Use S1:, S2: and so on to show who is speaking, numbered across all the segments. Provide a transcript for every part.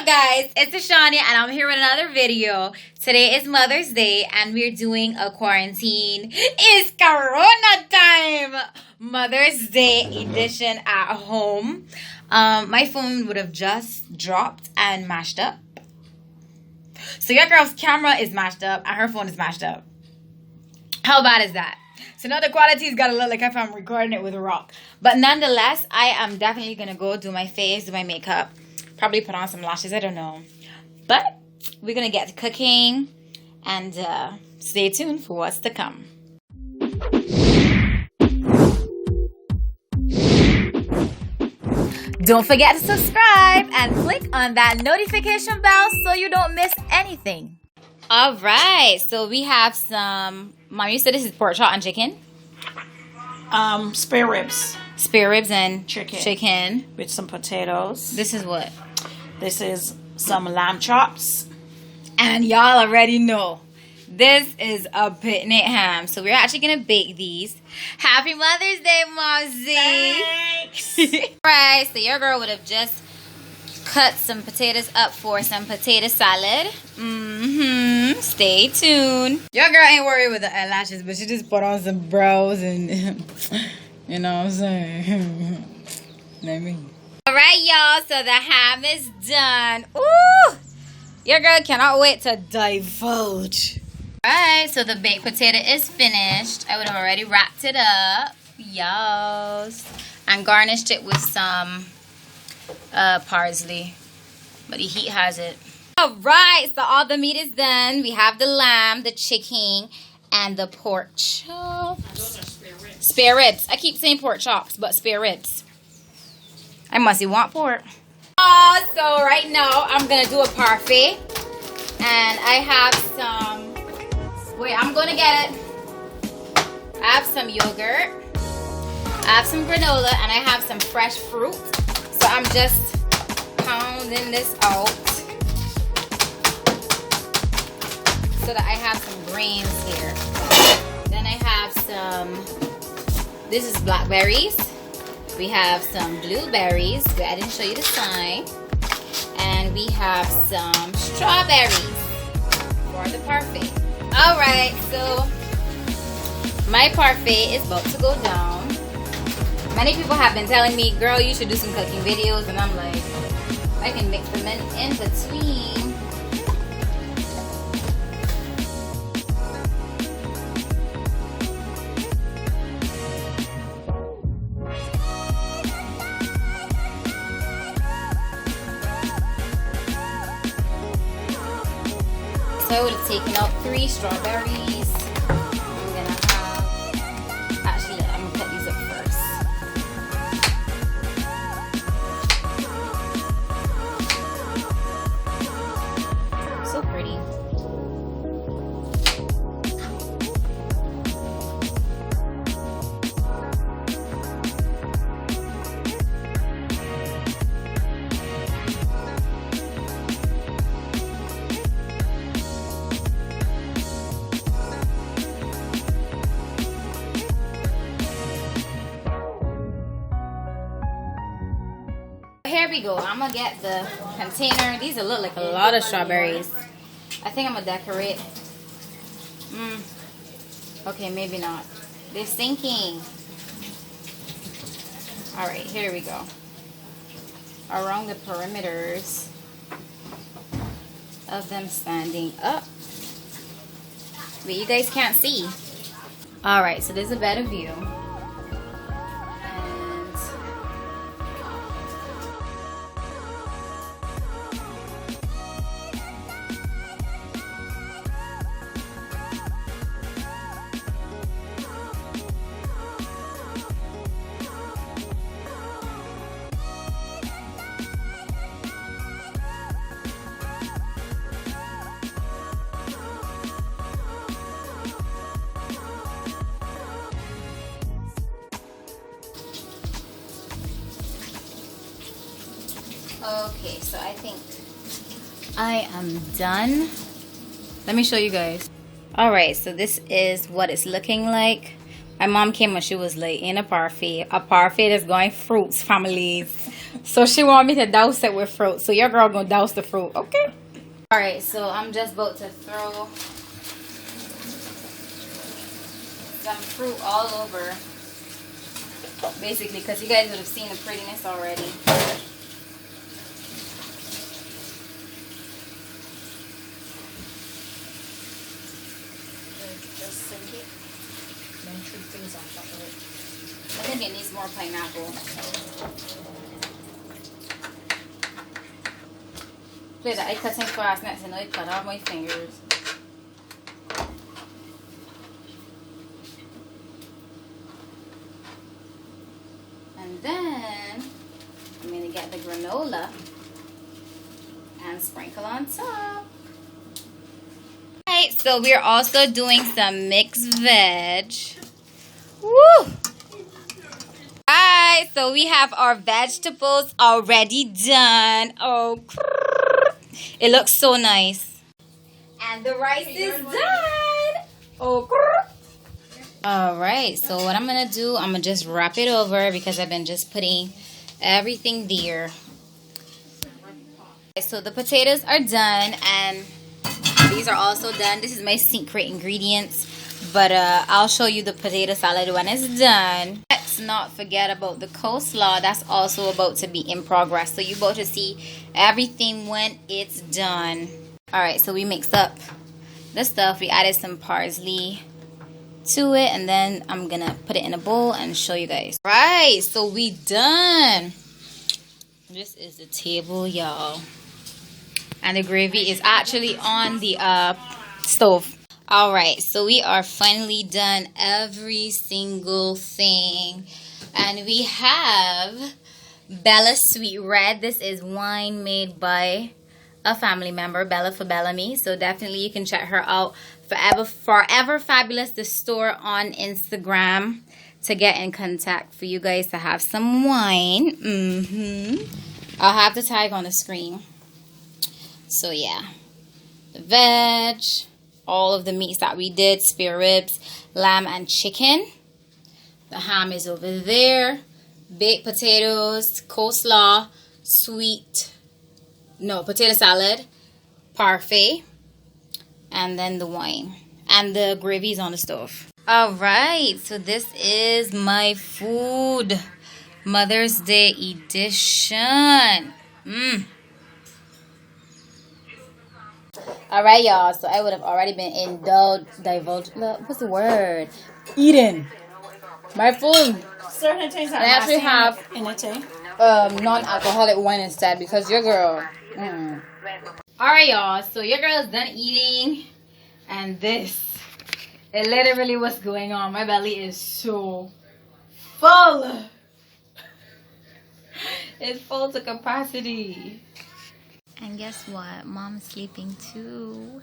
S1: up, guys? It's Ashawnya, and I'm here with another video. Today is Mother's Day, and we're doing a quarantine. It's Corona time! Mother's Day edition at home. My phone would have just dropped and mashed up. So your girl's camera is mashed up, and her phone is mashed up. How bad is that? So now the quality's gotta look like if I'm recording it with a rock. But nonetheless, I am definitely gonna go do my face, do my makeup. Probably put on some lashes, I don't know. But we're gonna get to cooking and stay tuned for what's to come. Don't forget to subscribe and click on that notification bell so you don't miss anything. Alright, so we have some, Mom, you said this is pork chop and chicken?
S2: Spare ribs.
S1: Spare ribs and
S2: chicken. With some potatoes.
S1: This is what?
S2: This is some lamb chops.
S1: And y'all already know, this is a picnic ham. So we're actually going to bake these. Happy Mother's Day, Mozzie.
S2: Thanks.
S1: Alright, so your girl would have just cut some potatoes up for some potato salad. Stay tuned. Your girl ain't worried with the eyelashes, but she just put on some brows and you know what I'm saying. Alright, y'all, so the ham is done. Ooh! Your girl cannot wait to divulge. Alright, so the baked potato is finished. I would have already wrapped it up. Yes. And garnished it with some parsley. But the heat has it. Alright, so all the meat is done. We have the lamb, the chicken, and the pork chops.
S2: Those are spare ribs.
S1: Spare ribs. I keep saying pork chops, but spare ribs. I must want pork. So right now I'm gonna do a parfait. And I have some, wait, I'm gonna get it. I have some yogurt. I have some granola, and I have some fresh fruit. So I'm just pounding this out so that I have some grains here. Then I have some, this is blackberries. We have some blueberries. I didn't show you the sign. And we have some strawberries for the parfait. Alright, so my parfait is about to go down. Many people have been telling me, girl, you should do some cooking videos. And I'm like, I can mix them in between. So I would have taken out 3 strawberries. I'm gonna have, actually, I'm gonna cut these up first. So pretty. Here we go. I'm gonna get the container. These look like a lot of strawberries. I think I'm gonna decorate. Okay, maybe not. They're sinking. Alright, here we go. Around the perimeters of them standing up. But you guys can't see. Alright, so there's a better view. Okay, so I think I am done. Let me show you guys. Alright, so this is what it's looking like. My mom came when she was late in a parfait. A parfait that's going fruits, families. So she want me to douse it with fruit. So your girl gonna douse the fruit, okay? Alright, so I'm just about to throw some fruit all over. Basically, because you guys would have seen the prettiness already.
S2: Just sink it. Then treat things on top of it.
S1: I think it needs more pineapple. Play that I cutting fast next and I cut off my fingers. And then I'm gonna get the granola and sprinkle on top. Alright, so we're also doing some mixed veg. Woo! Alright, so we have our vegetables already done. Oh, it looks so nice. And the rice is done. Oh, alright, so what I'm gonna do, I'm gonna just wrap it over because I've been just putting everything there. So the potatoes are done and these are also done. This is my secret ingredients, but I'll show you the potato salad when it's done. Let's not forget about the coleslaw. That's also about to be in progress. So you're about to see everything when it's done. Alright, so we mixed up the stuff. We added some parsley to it, and then I'm gonna put it in a bowl and show you guys. Right, so we done. This is the table, y'all. And the gravy is actually on the stove. Alright, so we are finally done every single thing. And we have Bella Sweet Red. This is wine made by a family member, Bella for Bellamy. So definitely you can check her out. Forever Fabulous, the store on Instagram, to get in contact for you guys to have some wine. I'll have the tag on the screen. So yeah, the veg, all of the meats that we did, spare ribs, lamb and chicken. The ham is over there. Baked potatoes, coleslaw, potato salad, parfait, and then the wine. And the gravy is on the stove. Alright, so this is my food. Mother's Day edition. Alright, y'all, so I would have already been what's the word? Eating my food.
S2: Certain things are
S1: I actually have
S2: in it,
S1: non-alcoholic wine instead because your girl. Alright, y'all, so your girl's done eating, and this, it literally what's going on. My belly is so full. It's full to capacity. And guess what? Mom's sleeping too.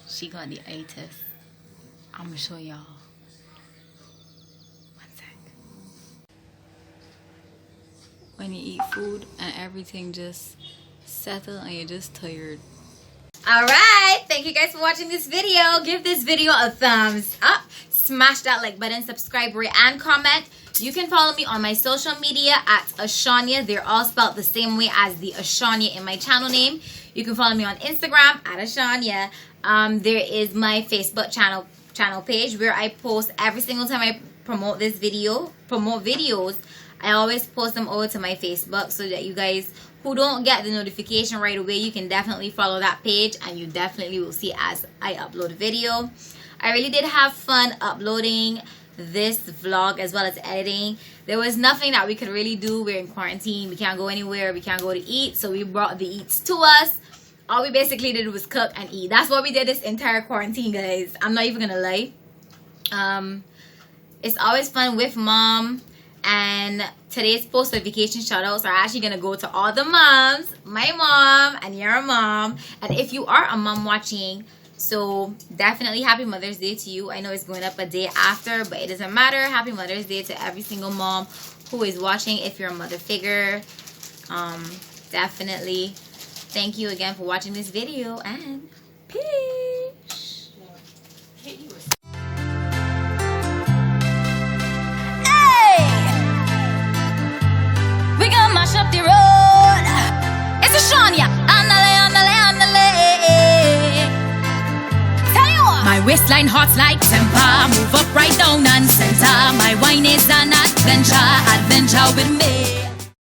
S1: She got the itis. I'm gonna show y'all. One sec. When you eat food and everything just settle and you're just tired. Alright, thank you guys for watching this video. Give this video a thumbs up. Smash that like button, subscribe, rate, and comment. You can follow me on my social media at Ashawnya. They're all spelled the same way as the Ashawnya in my channel name. You can follow me on Instagram at Ashawnya. There is my Facebook channel page where I post every single time I promote videos. I always post them over to my Facebook so that you guys who don't get the notification right away, you can definitely follow that page and you definitely will see as I upload a video. I really did have fun uploading this vlog as well as editing. There was nothing that we could really do. We're in quarantine. We can't go anywhere. We can't go to eat. So we brought the eats to us. All we basically did was cook and eat. That's what we did this entire quarantine, guys. I'm not even gonna lie. It's always fun with mom. And today's post notification shoutouts are actually gonna go to all the moms, my mom and your mom. And if you are a mom watching, so definitely happy Mother's Day to you. I know it's going up a day after, but it doesn't matter. Happy Mother's Day to every single mom who is watching. If you're a mother figure, definitely thank you again for watching this video, and peace. waistline hot like temper. Move up right down and center. My wine is an adventure, adventure with me.